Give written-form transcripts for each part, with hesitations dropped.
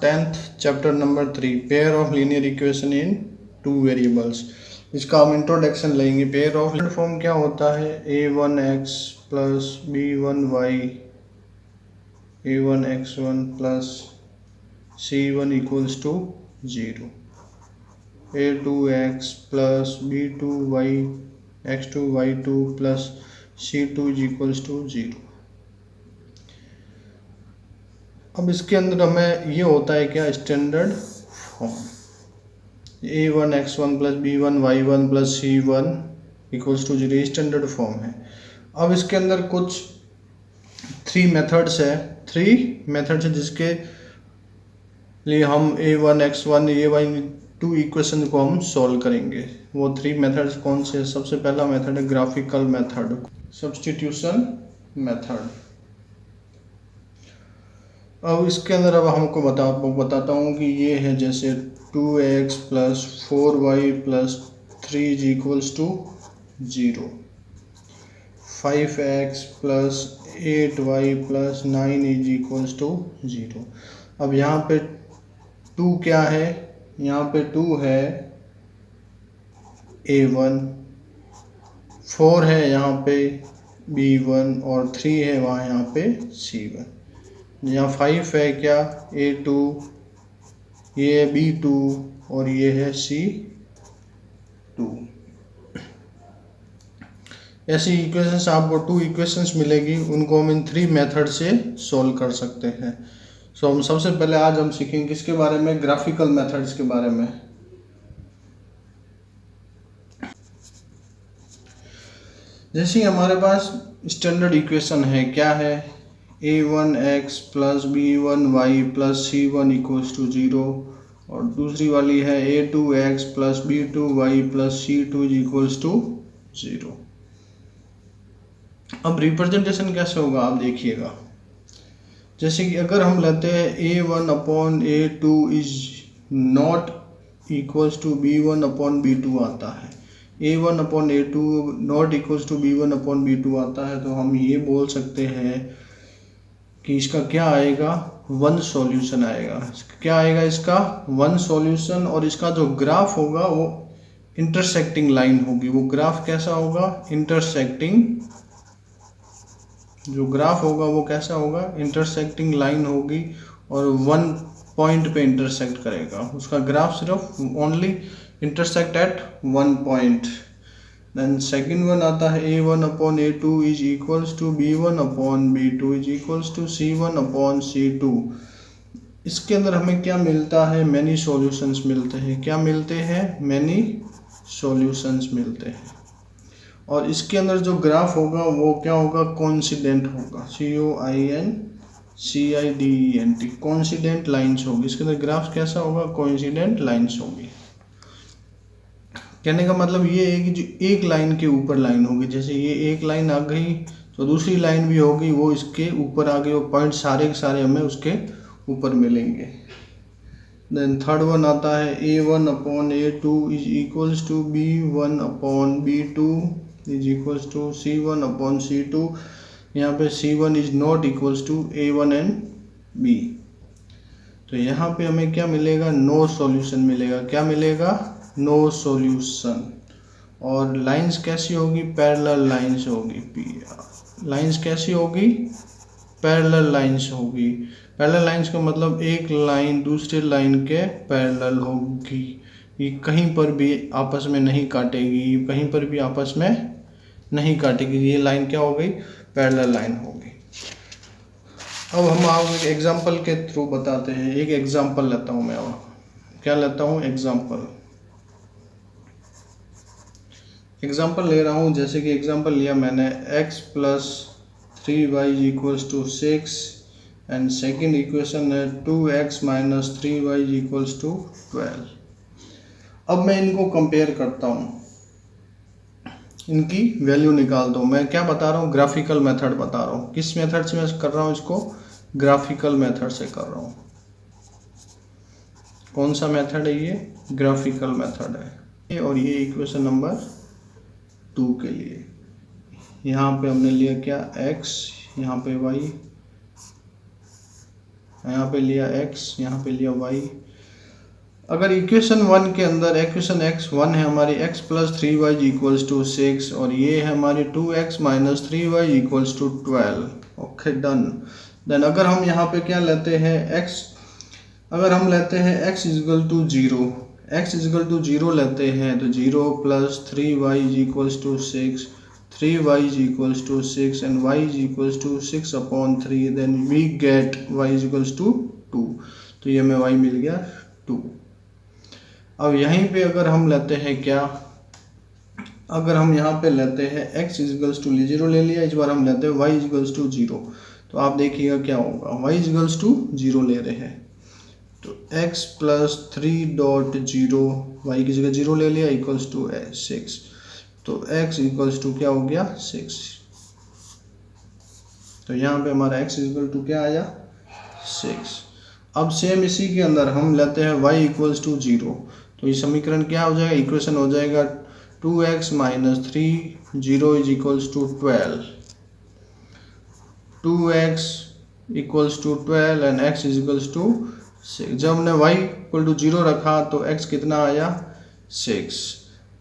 10th chapter number 3 pair of linear equation in two variables. इसका हम introduction लेंगे। Pair of form क्या होता है? a1x plus b1y a1x1 plus c1 equals to 0, a2x plus b2y x2 y2 plus c2 equals to 0। अब इसके अंदर हमें ये होता है क्या? Standard form a1x1 plus b1y1 plus c1 equals to 0 standard form है। अब इसके अंदर कुछ थ्री मेथड्स है जिसके लिए हम a1x1 a1 इक्वेशन को हम सॉल्व करेंगे। वो थ्री मेथड्स कौन से? सबसे पहला मेथड है ग्राफिकल मेथड, सब्स्टिट्यूशन मेथड। अब इसके अंदर अब हमको बताता हूँ कि ये है जैसे 2x plus 4y plus 3 equals to 0, 5x plus 8y plus 9 is equals to 0। अब यहाँ पे 2 क्या है? यहाँ पे 2 है a1, 4 है यहाँ पे b1 और 3 है वहाँ यहाँ पे c1। यहाँ 5 है क्या? a2, ये है b2 और ये है c2। ऐसी इक्वेशंस आपको 2 इक्वेशंस मिलेगी, उनको हम इन 3 मेथड से सॉल्व कर सकते हैं। सो हम सबसे पहले आज हम सीखेंगे किसके बारे में? ग्राफिकल मेथड्स के बारे में। जैसे हमारे पास स्टैंडर्ड इक्वेशन है, क्या है? a1x plus b1y plus c1 equals to 0 और दूसरी वाली है a2x plus b2y plus c2 equals to 0। अब रिप्रेजेंटेशन कैसे होगा आप देखिएगा। जैसे कि अगर हम लेते हैं a1 upon a2 is not equals to b1 upon b2 आता है, a1 upon a2 not equals to b1 upon b2 आता है, तो हम ये बोल सकते हैं कि इसका क्या आएगा? वन सॉल्यूशन आएगा। क्या आएगा इसका? One solution. और इसका जो ग्राफ होगा वो इंटरसेक्टिंग लाइन होगी। वो ग्राफ कैसा होगा? इंटरसेक्टिंग। जो ग्राफ होगा वो कैसा होगा? इंटरसेक्टिंग लाइन होगी और वन पॉइंट पे इंटरसेक्ट करेगा। उसका ग्राफ सिर्फ only intersect at one point. Then second one आता है a1 upon a2 is equals to b1 upon b2 is equals to c1 upon c2। इसके अंदर हमें क्या मिलता है? मैनी सॉल्यूशंस मिलते हैं। क्या मिलते हैं? मैनी सॉल्यूशंस मिलते हैं। और इसके अंदर जो ग्राफ होगा वो क्या होगा? कोइंसिडेंट होगा, COINCIDENT, कोइंसिडेंट लाइंस होगी। इसके अंदर ग्राफ कैसा होगा? कोइंसिडेंट लाइंस होगी। कहने का मतलब ये है कि जो एक लाइन के ऊपर लाइन होगी, जैसे ये एक लाइन आ गई तो दूसरी लाइन भी होगी, वो इसके ऊपर आ गई। वो पॉइंट सारे के सारे हमें उसके ऊपर मिलेंगे। देन थर्ड वन आता है a1 upon a2 is equals to b1 upon b2 is equals to c1 upon c2। यहाँ पे c1 is not equals to a1 and b। तो यहाँ पे हमें क्या मिलेगा? नो सॉल्यूशन मिलेगा। क्या मिलेगा? No solution. और लाइंस कैसी होगी? पैरेलल लाइंस होगी। लाइंस कैसी होगी? पैरेलल लाइंस होगी। पैरेलल लाइंस का मतलब एक लाइन दूसरे लाइन के पैरेलल होगी। ये कहीं पर भी आपस में नहीं काटेगी, कहीं पर भी आपस में नहीं काटेगी। ये लाइन क्या हो गई? पैरेलल लाइन होगी। अब हम आपको एक एग्जांपल के थ्रू बताते हैं। एक एग्जांपल लेता हूँ मैं। क्या लेता हूँ? एग्जांपल ले रहा हूँ। जैसे कि एग्जांपल लिया मैंने x plus 3y equals to 6 and second equation है 2x minus 3y equals to 12। अब मैं इनको कंपेयर करता हूँ, इनकी वैल्यू निकालता हूँ। मैं क्या बता रहा हूँ? ग्राफिकल मेथड बता रहा हूँ। किस मेथड से मैं कर रहा हूँ इसको? ग्राफिकल मेथड से कर रहा हूँ। कौन सा मेथड है ये? ग्राफिकल मेथड है। और ये इक्वेशन नंबर 2 के लिए यहाँ पे हमने लिया क्या? x, यहाँ पे y यहाँ पे लिया x, यहाँ पे लिया y। अगर इक्वेशन 1 के अंदर इक्वेशन x1 है हमारी x plus 3y equals to 6 और ये है हमारी 2x minus 3y equals to 12। Okay done. Then अगर हम यहाँ पे क्या लेते हैं अगर हम लेते हैं x equal to 0, x equal to 0 लेते हैं तो 0 plus 3y equals to 6, 3y equals to 6 and y equals to 6/3, then we get y equals to 2। तो ये हमें y मिल गया 2। अब यहीं पे अगर हम लेते हैं क्या, अगर हम यहाँ पे लेते हैं x इजगल्स टू 0 ले लिया, इस बार हम लेते हैं y इजगल्स टू 0। तो आप देखिएगा क्या होगा, y इजगल्स टू 0 ले रहे हैं तो x प्लस 3.0 y की जगह 0 ले लिया इक्वल्स टू 6। तो x इक्वल्स टू क्या हो गया 6। तो यहाँ पे हमारा x इक्वल टू क्या आया 6। अब सेम इसी के अंदर हम लेते हैं y इक्वल्स टू 0। तो ये समीकरण क्या हो जाएगा, इक्वेशन हो जाएगा 2x minus 3 0 is equals to 12। 2x equals to 12 and x is equals to 6। जब हमने y इक्वल टू 0 रखा तो x कितना आया 6।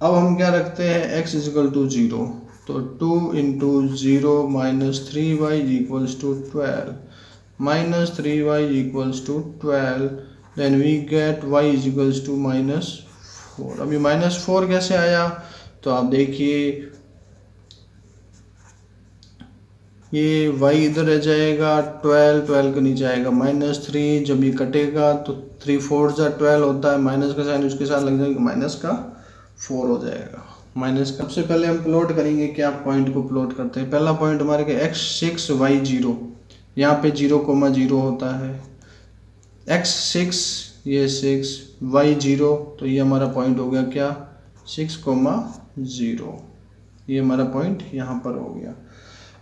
अब हम क्या रखते हैं x इज इक्वल टू 0, तो 2 into 0 minus 3y equals to 12 minus 3y equals to 12, then we get y is equals to -4। अभी -4 कैसे आया, तो आप देखिए ये y इधर रह जाएगा, 12 के नीचे आएगा -3, जब ये कटेगा तो 3 4 12 होता है, माइनस का साइन उसके साथ लग जाएगा, -4 हो जाएगा। माइनस का सबसे पहले हम प्लॉट करेंगे, क्या पॉइंट को प्लॉट करते हैं। पहला पॉइंट हमारे का x6 y0, यहाँ पे 0,0 होता है, x6 ये 6 y0, तो ये हमारा पॉइंट हो गया क्या 6,0, ये हमारा पॉइंट यहाँ पर हो गया।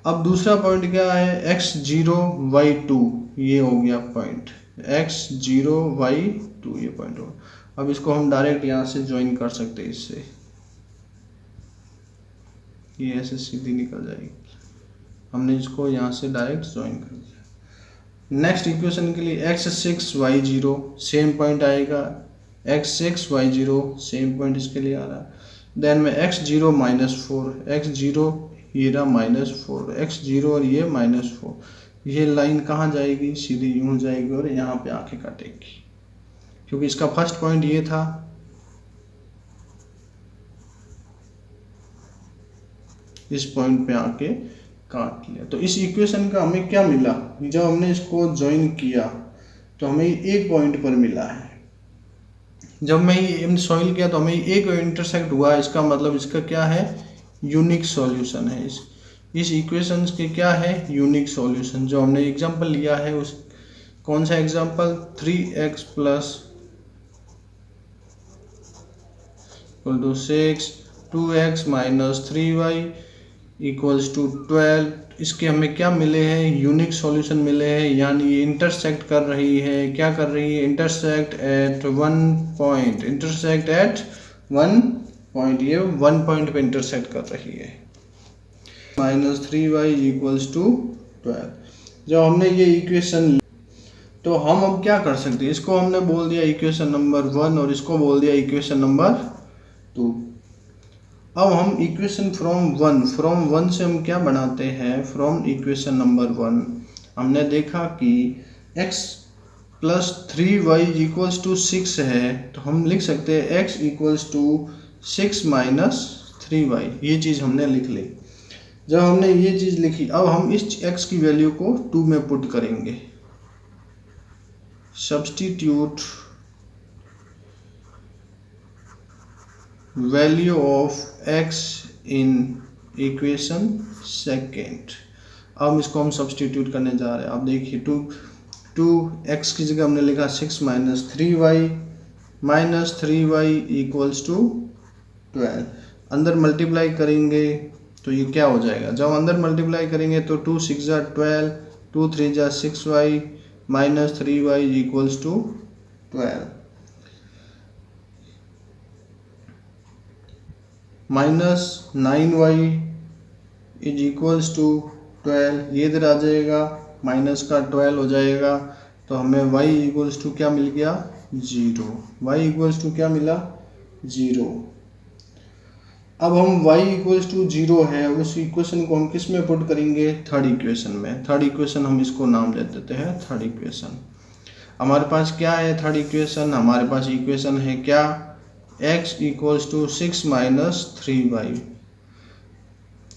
अब दूसरा पॉइंट क्या है x0 y2, ये हो गया पॉइंट x0 y2, ये पॉइंट हो। अब इसको हम डायरेक्ट यहाँ से ज्वाइन कर सकते हैं, इससे ये ऐसे सीधी निकल जाएगी, हमने इसको यहाँ से डायरेक्ट ज्वाइन कर दिया। नेक्स्ट इक्वेशन के लिए x6 y0 सेम पॉइंट आएगा, x6 y0 सेम पॉइंट इसके लिए आ रहा है। देन में x0 -4, x0 ये रहा -4, x0 और ये -4, ये लाइन कहाँ जाएगी, सीधी यूं जाएगी और यहाँ पे आके काटेगी, क्योंकि इसका फर्स्ट पॉइंट ये था, इस पॉइंट पे आके काट लिया। तो इस इक्वेशन का हमें क्या मिला, जब हमने इसको ज्वाइन किया तो हमें एक पॉइंट पर मिला है। जब मैं ये सॉइल किया तो हमें एक इंटरसेक्ट हुआ, इसका मतलब इसका क्या है, यूनिक सॉल्यूशन है। इस इक्वेशन के क्या है, यूनिक सॉल्यूशन। जो हमने एग्जांपल लिया है उस कौन सा example, 3x plus 6 2x minus 3y equals to 12। इसके हमें क्या मिले हैं, यूनिक सॉल्यूशन मिले हैं, यानी ये इंटरसेक्ट कर रही है, क्या कर रही है, intersect at 1 point, intersect at 1 point, ये 1 पॉइंट पे इंटरसेक्ट कर रही है। -3y equals to 12। जब हमने ये इक्वेशन, तो हम अब क्या कर सकते हैं, इसको हमने बोल दिया इक्वेशन नंबर 1 और इसको बोल दिया इक्वेशन नंबर 2। अब हम इक्वेशन फ्रॉम वन से हम क्या बनाते हैं, फ्रॉम इक्वेशन नंबर 1 हमने देखा कि x plus 3y equals to 6 है, तो हम लिख सकते हैं x equals to 6 minus 3y, ये चीज़ हमने लिख ली। जब हमने ये चीज़ लिखी, अब हम इस x की वैल्यू को 2 में पुट करेंगे, substitute value of x in equation second. अब इसको हम सब्स्टिट्यूट करने जा रहे हैं। अब देखिए 2x की जगह हमने लिखा 6 माइनस 3y इक्वल्स टू 12। अंदर मल्टीप्लाई करेंगे तो ये क्या हो जाएगा, जब अंदर मल्टीप्लाई करेंगे तो 2 6 12, 2 3 6y minus 3y equals to 12, minus 9y is equals to 12, ये इधर आ जाएगा, माइनस का 12 हो जाएगा, तो हमें y इक्वल्स टू क्या मिल गया, 0। y इक्वल्स टू क्या मिला, 0। अब हम y इक्वल्स टू 0 है, उस इक्वेशन को हम किस में पुट करेंगे, थर्ड इक्वेशन में। थर्ड इक्वेशन हम इसको नाम दे देते हैं थर्ड इक्वेशन। हमारे पास क्या है थर्ड इक्वेशन, हमारे पास इक्वेशन है क्या, x equals to 6 minus 3y।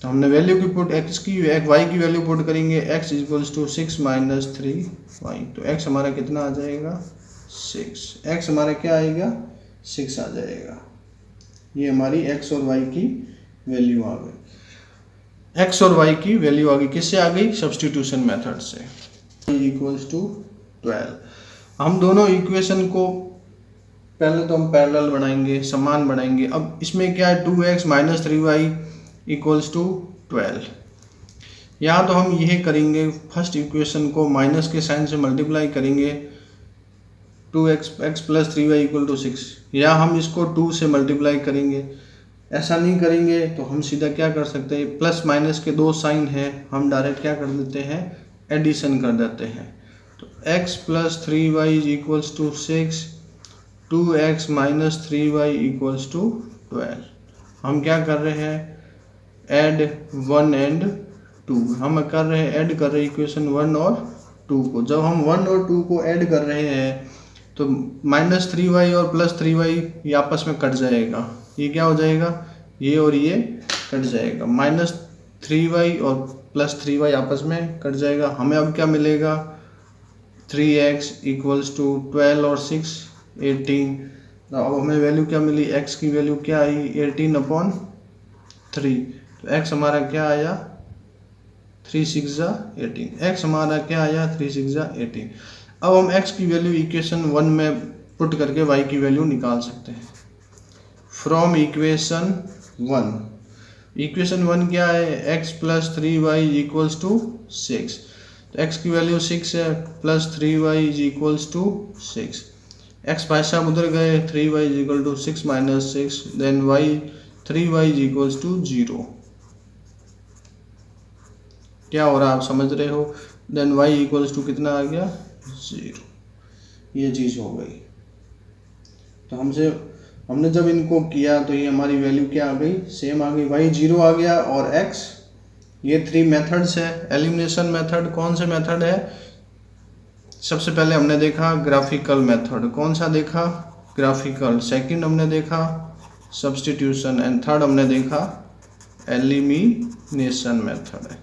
तो हमने वैल्यू की पुट x की y की वैल्यू पुट करेंगे, x equals to 6 minus 3y। तो x हमारा कितना आ जाएगा, 6। x हमारा क्या आएगा, 6 आ जाएगा। ये हमारी x और y की वैल्यू आ गई। x और y की वैल्यू आ गई, किससे आ गई, सब्स्टिट्यूशन मेथड से। Equals to 12। हम दोनों इक्वेशन को पहले तो हम पैरेलल बनाएंगे, समान बनाएंगे। अब इसमें क्या है, 2x minus 3y equals to 12। या तो हम यह करेंगे, फर्स्ट इक्वेशन को माइनस के साइन से मल्टीप्लाई करेंगे, 2x plus 3y equal to 6, या हम इसको 2 से मल्टीप्लाई करेंगे। ऐसा नहीं करेंगे तो हम सीधा क्या कर सकते हैं, प्लस माइनस के दो साइन है, हम डायरेक्ट क्या कर देते हैं, एडिशन कर देते हैं। तो x plus 3y equals to 6, 2x minus 3y equals to 12। हम क्या कर रहे हैं, ऐड 1 एंड 2, हम कर रहे हैं ऐड कर रहे हैं इक्वेशन 1 और 2 को। जब हम 1 और 2 को ऐड कर रहे हैं तो माइनस 3y और प्लस 3y ये आपस में कट जाएगा, ये क्या हो जाएगा, ये और ये कट जाएगा, माइनस 3y और प्लस 3y आपस में कट जाएगा। हमें अब क्या मिलेगा, 3x इक्वल्स टू 12 और 6 18। तो अब हमें वैल्यू क्या मिली, x की वैल्यू क्या आई, 18/3। तो x हमारा क्या आया, 3 6 18। x हमारा क्या आया, 3 6 18। अब हम x की वैल्यू इक्वेशन 1 में पुट करके y की वैल्यू निकाल सकते हैं। फ्रॉम इक्वेशन 1, इक्वेशन 1 क्या है, x plus 3y equals to 6। तो x की वैल्यू 6 है, plus 3y is equals to 6। x भाई साहब उधर गए, 3y is equal to 6 minus 6, then y 3y is equals to 0। क्या हो रहा है आप समझ रहे हो, देन y इक्वल्स टू कितना आ गया, 0। ये चीज़ हो गई। तो हमने जब इनको किया तो ये हमारी वैल्यू क्या आ गई, सेम आ गई, y 0 आ गया और x। ये 3 मेथड्स है। एलिमिनेशन मेथड कौन से मेथड है, सबसे पहले हमने देखा ग्राफिकल मेथड, कौन सा देखा, ग्राफिकल। सेकंड हमने देखा सब्स्टिट्यूशन एंड थर्ड हमने देखा एलिमिनेशन मेथड है।